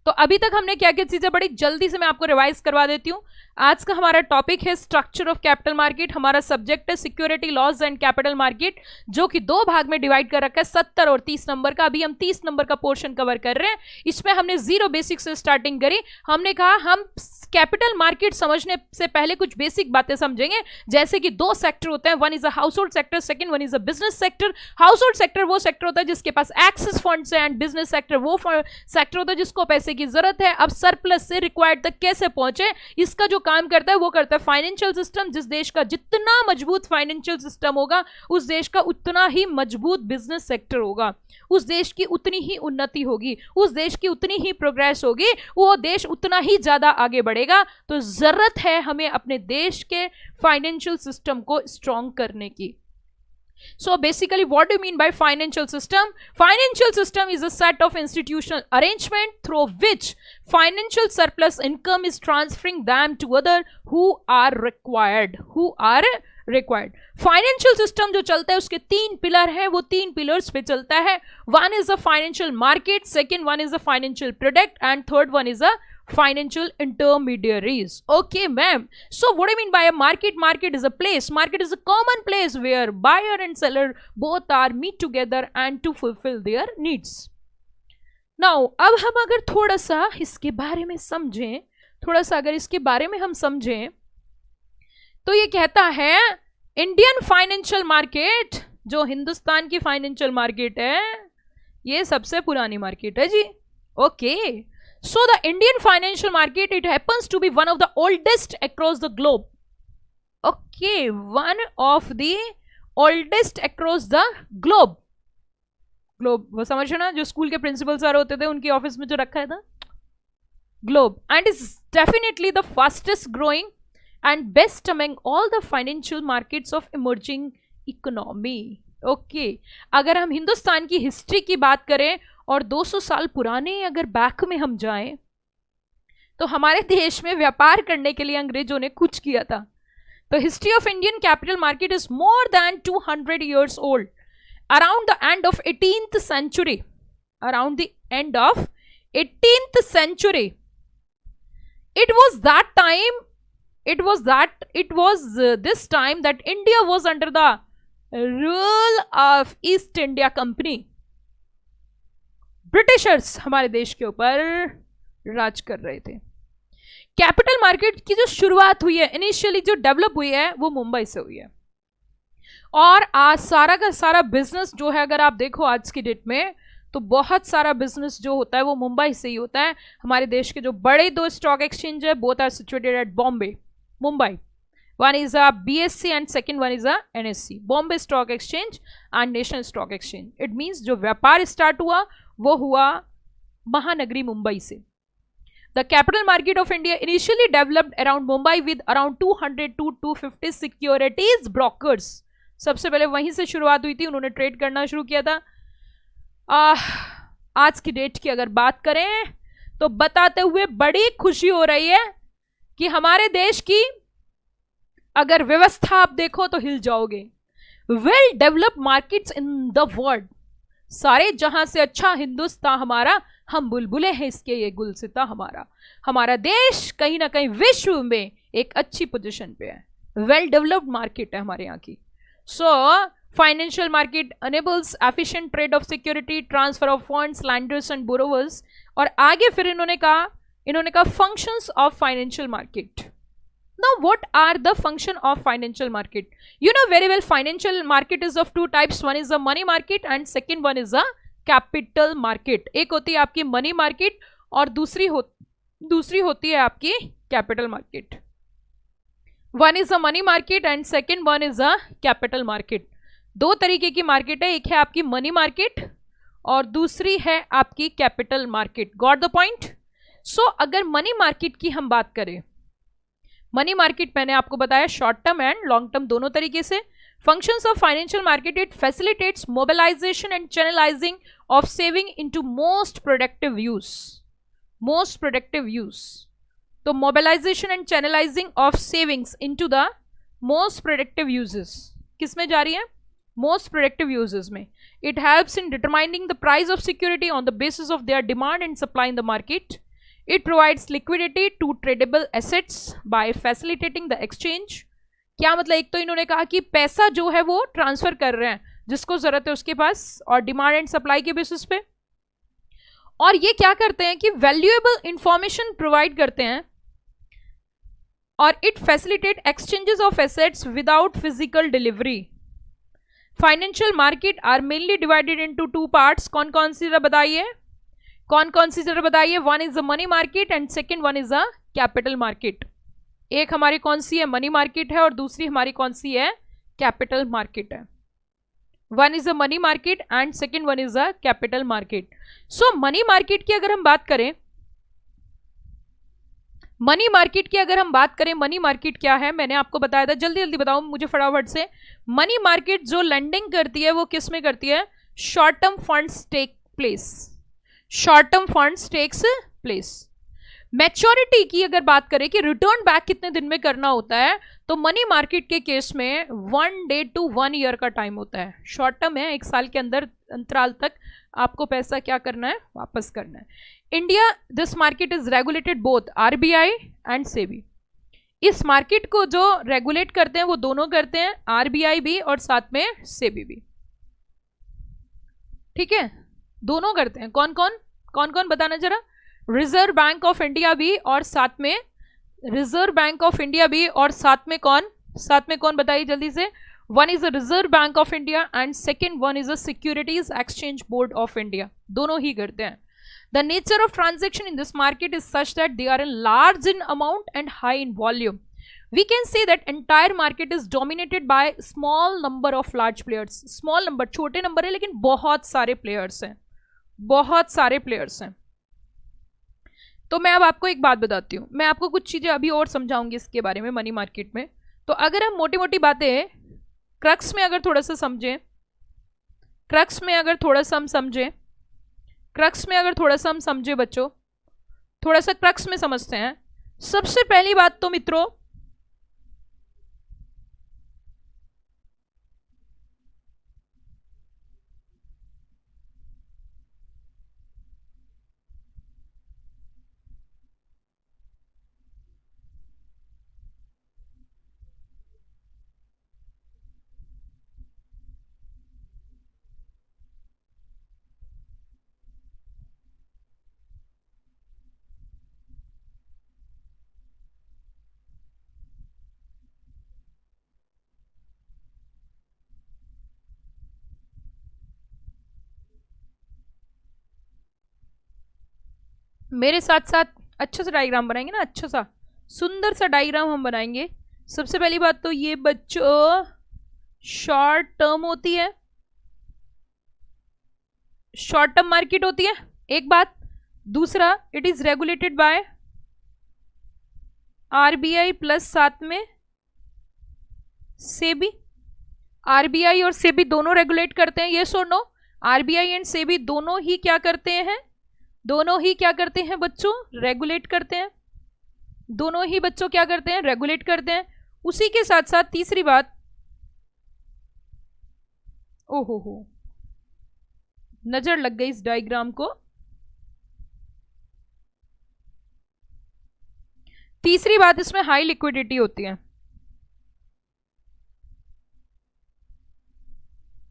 तो अभी तक हमने क्या क्या चीजें पढ़ी, जल्दी से मैं आपको रिवाइज करवा देती हूँ। आज का हमारा टॉपिक है स्ट्रक्चर ऑफ कैपिटल मार्केट, हमारा सब्जेक्ट है security laws and capital market, जो कि 2 भाग में डिवाइड कर रखा है, 70 और 30 नंबर का। अभी हम 30 नंबर का पोर्शन कवर कर रहे हैं। इसमें हमने 0 बेसिक से स्टार्टिंग करी। हमने कहा हम कैपिटल मार्केट समझने से पहले कुछ बेसिक बातें समझेंगे, जैसे कि 2 सेक्टर होते हैं, one is a household sector, second one is a business sector. House hold sector वो सेक्टर होता है जिसके पास एक्सेस फंड्स है, एंड बिजनेस सेक्टर वो सेक्टर होता है जिसको पैसे की जरूरत है। अब सरप्लस से रिक्वायर्ड तक कैसे पहुंचे, इसका जो काम करता है वो करता है फाइनेंशियल सिस्टम। जिस देश का जितना मजबूत फाइनेंशियल सिस्टम होगा, उस देश का उतना ही मजबूत बिजनेस सेक्टर होगा, उस देश की उतनी ही उन्नति होगी, उस देश की उतनी ही प्रोग्रेस होगी, वो देश उतना ही ज्यादा आगे बढ़ेगा। तो जरूरत है हमें अपने देश के फाइनेंशियल सिस्टम को स्ट्रॉन्ग करने की। So basically what do you mean by financial system? Financial system is a set of institutional arrangement through which financial surplus income is transferring them to other who are required. Financial system जो चलता है उसके 3 pillar हैं, वो 3 pillars पे चलता है। One is a financial market, second one is a financial product, and third one is a financial intermediaries. Okay ma'am, so what do you mean by a market? Market is a place, market is a common place where buyer and seller both are meet together and to fulfill their needs. Now अब हम अगर थोड़ा सा इसके बारे में समझें, तो ये कहता है इंडियन फाइनेंशियल मार्केट, जो हिंदुस्तान की फाइनेंशियल मार्केट है, ये सबसे पुरानी मार्केट है जी। Okay, so the Indian financial market, it happens to be one of the oldest across the globe. Okay, one of the oldest across the globe. वो समझ ना, जो स्कूल के प्रिंसिपल सर होते थे उनकी ऑफिस में जो रखा है था, globe, and is definitely the fastest growing and best among all the financial markets of emerging economy. Okay, अगर हम हिंदुस्तान की हिस्ट्री की बात करें और 200 साल पुराने अगर बैक में हम जाएं, तो हमारे देश में व्यापार करने के लिए अंग्रेजों ने कुछ किया था। तो history of Indian capital market is more than 200 years old. Around the end of 18th century, around the end of 18th century, it was this time that India was under the rule of East India Company. Britishers हमारे देश के ऊपर राज कर रहे थे। Capital market की जो शुरुआत हुई है, इनिशियली जो डेवलप हुई है, वो मुंबई से हुई है। और आज सारा का सारा बिजनेस जो है, अगर आप देखो आज की डेट में, तो बहुत सारा बिजनेस जो होता है वो मुंबई से ही होता है। हमारे देश के जो बड़े 2 स्टॉक एक्सचेंज है, both are situated at Bombay, Mumbai. One is a BSE and second one is a NSE, Bombay stock exchange and national stock exchange. It means जो व्यापार स्टार्ट हुआ वो हुआ महानगरी मुंबई से। The capital market of India initially developed around Mumbai with around 200 to 250 securities brokers. सबसे पहले वहीं से शुरुआत हुई थी, उन्होंने ट्रेड करना शुरू किया था। आज की डेट की अगर बात करें तो बताते हुए बड़ी खुशी हो रही है कि हमारे देश की अगर व्यवस्था आप देखो तो हिल जाओगे। Well developed markets in the world, सारे जहां से अच्छा हिंदुस्तान हमारा, हम बुलबुले हैं इसके, ये गुलसिता हमारा देश कहीं ना कहीं विश्व में एक अच्छी पोजीशन पे है। वेल डेवलप्ड मार्केट है हमारे यहाँ की। So financial market enables efficient trade off security, transfer of funds, landers and borrowers. और आगे फिर इन्होंने कहा functions of financial market. Now what are the function of financial market? You know very well financial market is of 2 types. One is the money market and second one is the capital market. एक होती है आपकी money market और दूसरी होती है आपकी capital market. One is a money market and second one is a capital market. दो तरीके की मार्केट है, एक है आपकी मनी मार्केट और दूसरी है आपकी capital market. Got the point? So अगर मनी मार्केट की हम बात करें, मनी मार्केट मैंने आपको बताया short term and long term दोनों तरीके से। Functions of financial market, it facilitates mobilisation and channelising of saving into most productive use. Most productive use, तो mobilisation and channelising of savings into the most productive uses किस में जा रही है? Most productive uses में। It helps in determining the price of security on the basis of their demand and supply in the market. It provides liquidity to tradable assets by facilitating the exchange। क्या मतलब? एक तो इन्होंने कहा कि पैसा जो है वो ट्रांसफर कर रहे हैं जिसको जरूरत है उसके पास, और डिमांड एंड सप्लाई के बेसिस पे। और ये क्या करते हैं कि वैल्यूएबल इंफॉर्मेशन प्रोवाइड करते हैं, और it facilitate exchanges of assets without physical delivery. Financial market are mainly divided into two parts. कौन कौन सी जरा बताइए, कौन कौन सी जरा बताइए? One is a money market and second one is a capital market. एक हमारी कौन सी है? मनी मार्केट है, और दूसरी हमारी कौन सी है? कैपिटल मार्केट है। One is a money market and second one is a capital market. So money market की अगर हम बात करें, मनी मार्केट क्या है मैंने आपको बताया था, जल्दी जल्दी बताओ मुझे फटाफट से। मनी मार्केट जो लेंडिंग करती है वो किस में करती है? Short term funds take place. Short term funds takes place. Maturity की अगर बात करें कि रिटर्न बैक कितने दिन में करना होता है, तो मनी मार्केट के केस में 1 डे टू 1 ईयर का टाइम होता है। शॉर्ट टर्म है, एक साल के अंदर अंतराल तक आपको पैसा क्या करना है? वापस करना है। India, this market is regulated both RBI and SEBI. इस मार्केट को जो रेगुलेट करते हैं वो दोनों करते हैं, आरबीआई भी और साथ में सेबी भी। ठीक है, दोनों करते हैं। कौन कौन बताना जरा? रिजर्व बैंक ऑफ इंडिया भी और साथ में कौन बताइए जल्दी से? One is a reserve bank of India and second one is a securities exchange board of India. दोनों ही करते हैं। The nature of transaction in this market is such that they are in large in amount and high in volume. We can say that entire market is dominated by small number of large players। small number, छोटे number है लेकिन बहुत सारे players हैं, बहुत सारे players हैं। तो मैं अब आपको एक बात बताती हूँ, मैं आपको कुछ चीजें अभी और समझाऊंगी इसके बारे में मनी मार्केट में। तो अगर हम मोटी मोटी बातें क्रक्स में अगर थोड़ा सा समझें बच्चों, थोड़ा सा क्रक्स में समझते हैं। सबसे पहली बात तो मित्रों, मेरे साथ साथ अच्छा सा डायग्राम बनाएंगे ना, अच्छा सा सुंदर सा डायग्राम हम बनाएंगे। सबसे पहली बात तो ये बच्चों शॉर्ट टर्म होती है, शॉर्ट टर्म मार्केट होती है, एक बात। दूसरा, it is regulated by RBI plus साथ में सेबी। आरबीआई और सेबी दोनों रेगुलेट करते हैं, ये so no? RBI and SEBI दोनों ही क्या करते हैं? दोनों ही क्या करते हैं बच्चों? रेगुलेट करते हैं। दोनों ही बच्चों क्या करते हैं? रेगुलेट करते हैं। उसी के साथ साथ तीसरी बात, ओहो हो नजर लग गई इस डायग्राम को। तीसरी बात, इसमें हाई लिक्विडिटी होती है।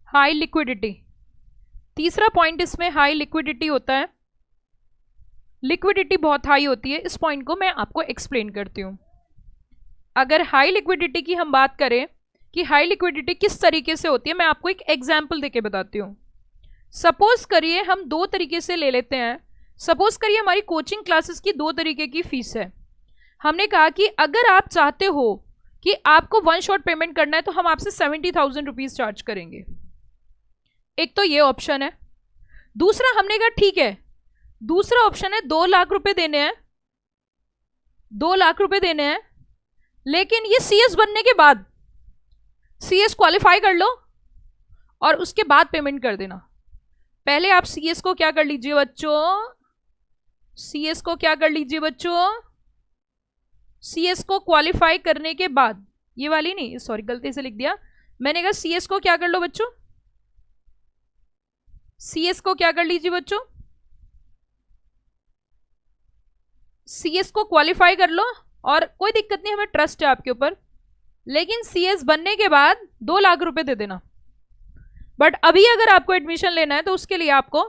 हाई लिक्विडिटी, तीसरा पॉइंट इसमें हाई लिक्विडिटी होता है। लिक्विडिटी बहुत हाई होती है, इस पॉइंट को मैं आपको एक्सप्लेन करती हूं। अगर हाई लिक्विडिटी की हम बात करें कि हाई लिक्विडिटी किस तरीके से होती है, मैं आपको एक एग्जांपल देके बताती हूं। सपोज करिए हम दो तरीके से ले लेते हैं। सपोज करिए हमारी कोचिंग क्लासेस की दो तरीके की फीस है। हमने कहा कि अगर आप चाहते हो कि आपको वन शॉट पेमेंट करना है तो हम आपसे 70,000 रुपीज चार्ज करेंगे। एक तो ये ऑप्शन है। दूसरा हमने कहा ठीक है, दूसरा ऑप्शन है 2 लाख रुपए देने हैं, 2 लाख रुपए देने हैं, लेकिन ये सीएस बनने के बाद, सीएस क्वालिफाई कर लो और उसके बाद पेमेंट कर देना। पहले आप सीएस को क्या कर लीजिए बच्चों, सीएस को क्या कर लीजिए बच्चों, सीएस को क्वालिफाई करने के बाद, ये वाली नहीं, सॉरी गलती से लिख दिया मैंने, कहा सीएस को क्या कर लो बच्चों, सीएस को क्या कर लीजिए बच्चों, सीएस को क्वालिफाई कर लो और कोई दिक्कत नहीं, हमें ट्रस्ट है आपके ऊपर, लेकिन सीएस बनने के बाद 2 लाख रुपए दे देना। बट अभी अगर आपको एडमिशन लेना है तो उसके लिए आपको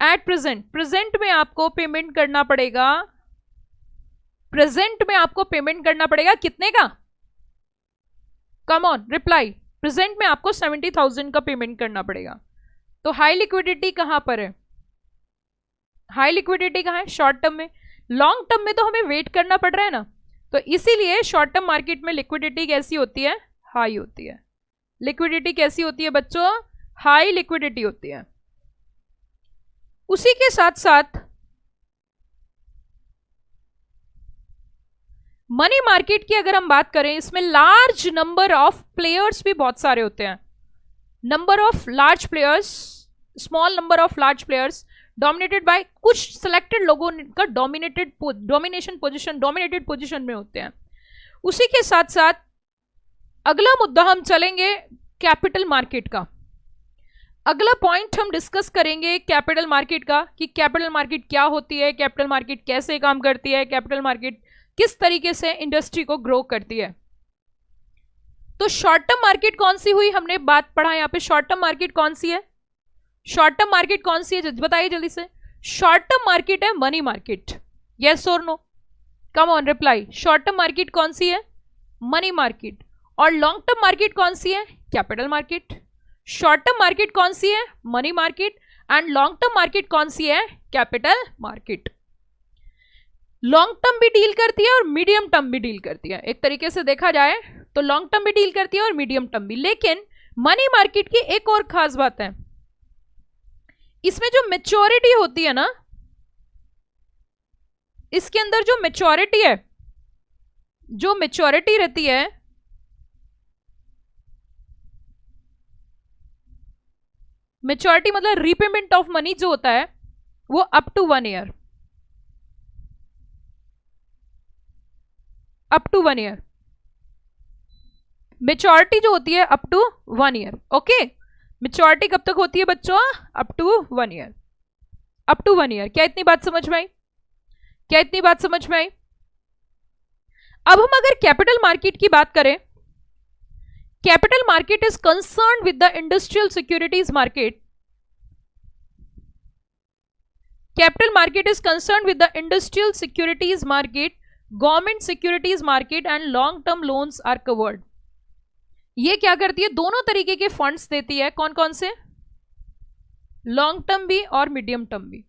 एट प्रेजेंट में आपको पेमेंट करना पड़ेगा, प्रेजेंट में आपको पेमेंट करना पड़ेगा कितने का, कम ऑन रिप्लाई, प्रेजेंट में आपको 70,000 का पेमेंट करना पड़ेगा। तो हाई लिक्विडिटी कहां पर है, हाई लिक्विडिटी कहां है, शॉर्ट टर्म में। लॉन्ग टर्म में तो हमें वेट करना पड़ रहा है ना, तो इसीलिए शॉर्ट टर्म मार्केट में लिक्विडिटी कैसी होती है, हाई होती है। लिक्विडिटी कैसी होती है बच्चों, हाई लिक्विडिटी होती है। उसी के साथ साथ मनी मार्केट की अगर हम बात करें, इसमें लार्ज नंबर ऑफ प्लेयर्स भी बहुत सारे होते हैं। Number of large players, small number of large players dominated by कुछ सिलेक्टेड लोगों का डोमिनेटेड पोजीशन में होते हैं। उसी के साथ साथ अगला मुद्दा हम चलेंगे कैपिटल मार्केट का। अगला पॉइंट हम डिस्कस करेंगे कैपिटल मार्केट का, कि कैपिटल मार्केट क्या होती है, कैपिटल मार्केट कैसे काम करती है, कैपिटल मार्केट किस तरीके से इंडस्ट्री को ग्रो करती है। तो शॉर्ट टर्म मार्केट कौन सी हुई, हमने बात पढ़ा यहां पे, शॉर्ट टर्म मार्केट कौन सी है, शॉर्ट टर्म मार्केट कौन सी है बताइए जल्दी से। शॉर्ट टर्म मार्केट है मनी मार्केट, यस और no, come on reply. Short term market कौन सी है, मनी मार्केट। और लॉन्ग टर्म मार्केट कौन सी है, capital market. Short term market कौन सी है, money market, and long term market कौन सी है, कैपिटल मार्केट। लॉन्ग टर्म भी डील करती है और मीडियम टर्म भी डील करती है। एक तरीके से देखा जाए तो लॉन्ग टर्म भी डील करती है और मीडियम टर्म भी। लेकिन मनी मार्केट की एक और खास बात है, इसमें जो मैच्योरिटी होती है ना, इसके अंदर जो मैच्योरिटी है, जो मैच्योरिटी रहती है, मैच्योरिटी मतलब रीपेमेंट ऑफ मनी जो होता है वो up to 1 year, up to 1 year maturity जो होती है up to 1 year. Okay, maturity कब तक होती है बच्चों, up to 1 year, up to 1 year. क्या इतनी बात समझ में आई, क्या इतनी बात समझ में आई। अब हम अगर कैपिटल मार्केट की बात करें, capital market is concern with the industrial securities market, capital market is concern with the industrial securities market, government securities market and long term loans are covered. ये क्या करती है, दोनों तरीके के फंड्स देती है। कौन कौन से, लॉन्ग टर्म भी और मीडियम टर्म भी,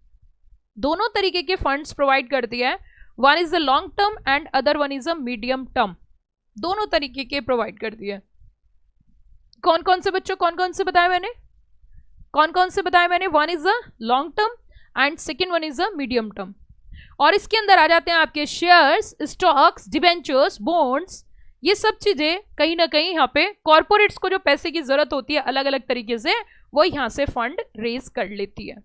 दोनों तरीके के फंड्स प्रोवाइड करती है। One is the long term and other one is a medium term, दोनों तरीके के प्रोवाइड करती है। कौन कौन से बच्चों, कौन कौन से बताया मैंने, कौन कौन से बताया मैंने, one is a long term and second one is a medium term. और इसके अंदर आ जाते हैं आपके शेयर्स, स्टॉक्स, डिबेंचर्स, बॉन्ड्स, ये सब चीजें कहीं ना कहीं यहाँ पे कॉर्पोरेट्स को जो पैसे की जरूरत होती है अलग अलग तरीके से, वो यहाँ से फंड रेज कर लेती है।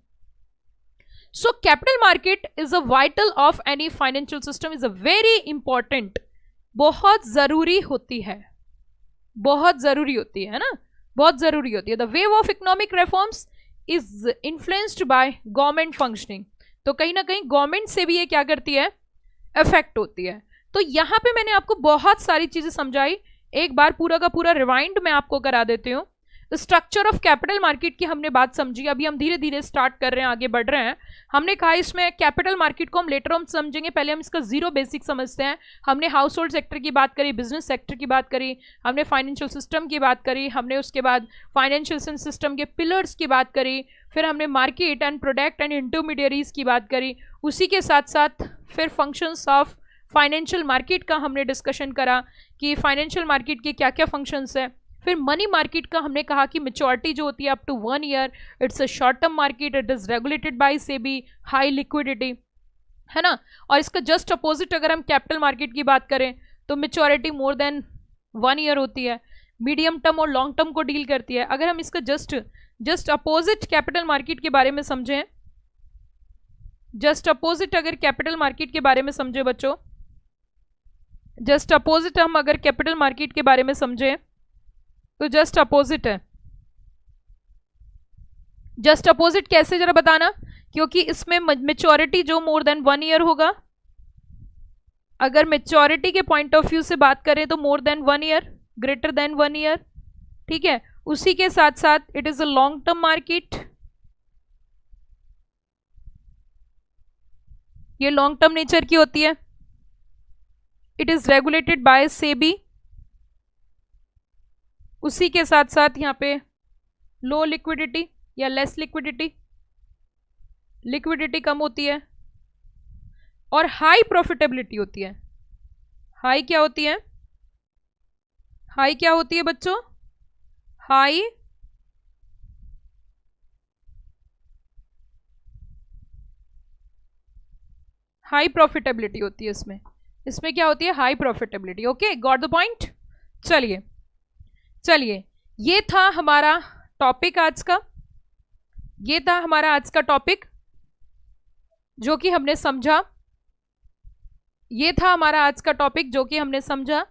So capital market is a vital of any financial system, is a very important, बहुत जरूरी होती है, बहुत जरूरी होती है ना, बहुत जरूरी होती है। The wave of economic reforms is influenced by government functioning, तो कहीं ना कहीं गवर्नमेंट से भी ये क्या करती है, इफेक्ट होती है। तो यहां पे मैंने आपको बहुत सारी चीजें समझाई, एक बार पूरा का पूरा रिवाइंड मैं आपको करा देती हूँ। तो स्ट्रक्चर ऑफ कैपिटल मार्केट की हमने बात समझी, अभी हम धीरे धीरे स्टार्ट कर रहे हैं, आगे बढ़ रहे हैं। हमने कहा इसमें कैपिटल मार्केट को हम लेटर ऑन समझेंगे, पहले हम इसका जीरो बेसिक समझते हैं। हमने हाउस होल्ड सेक्टर की बात करी, बिजनेस सेक्टर की बात करी, हमने फाइनेंशियल सिस्टम की बात करी, हमने उसके बाद फाइनेंशियल सिस्टम के पिलर्स की बात करी, फिर हमने market and product and intermediaries की बात करी, उसी के साथ साथ फिर फंक्शंस ऑफ फाइनेंशियल मार्केट का हमने डिस्कशन करा कि फाइनेंशियल मार्केट के क्या क्या फंक्शंस है। फिर मनी मार्केट का हमने कहा कि मेच्योरिटी जो होती है up to 1 year, it's a short term market, it is regulated by SEBI, high liquidity, है ना। और इसका जस्ट अपोजिट अगर हम कैपिटल मार्केट की बात करें तो मेच्योरिटी मोर देन 1 ईयर होती है, मीडियम टर्म और लॉन्ग टर्म को डील करती है। अगर हम इसका जस्ट अपोजिट कैपिटल मार्केट के बारे में समझें, जस्ट अपोजिट अगर कैपिटल मार्केट के बारे में समझे बच्चों, जस्ट अपोजिट हम अगर कैपिटल मार्केट के बारे में समझें तो जस्ट अपोजिट है। जस्ट अपोजिट कैसे जरा बताना, क्योंकि इसमें मेच्योरिटी जो मोर देन 1 ईयर होगा, अगर मेच्योरिटी के पॉइंट ऑफ व्यू से बात करें तो more than 1 year, greater than 1 year, ठीक है। उसी के साथ साथ it is a long term market, ये लॉन्ग टर्म नेचर की होती है। It is regulated by SEBI, उसी के साथ साथ यहाँ पे लो लिक्विडिटी या लेस लिक्विडिटी, लिक्विडिटी कम होती है, और हाई प्रॉफिटेबिलिटी होती है। हाई क्या होती है, हाई क्या होती है बच्चों, हाई हाई प्रॉफिटेबिलिटी होती है इसमें। इसमें क्या होती है, high profitability. Okay, got the point. चलिए ये था हमारा टॉपिक आज का, ये था हमारा आज का टॉपिक जो कि हमने समझा, ये था हमारा आज का टॉपिक जो कि हमने समझा।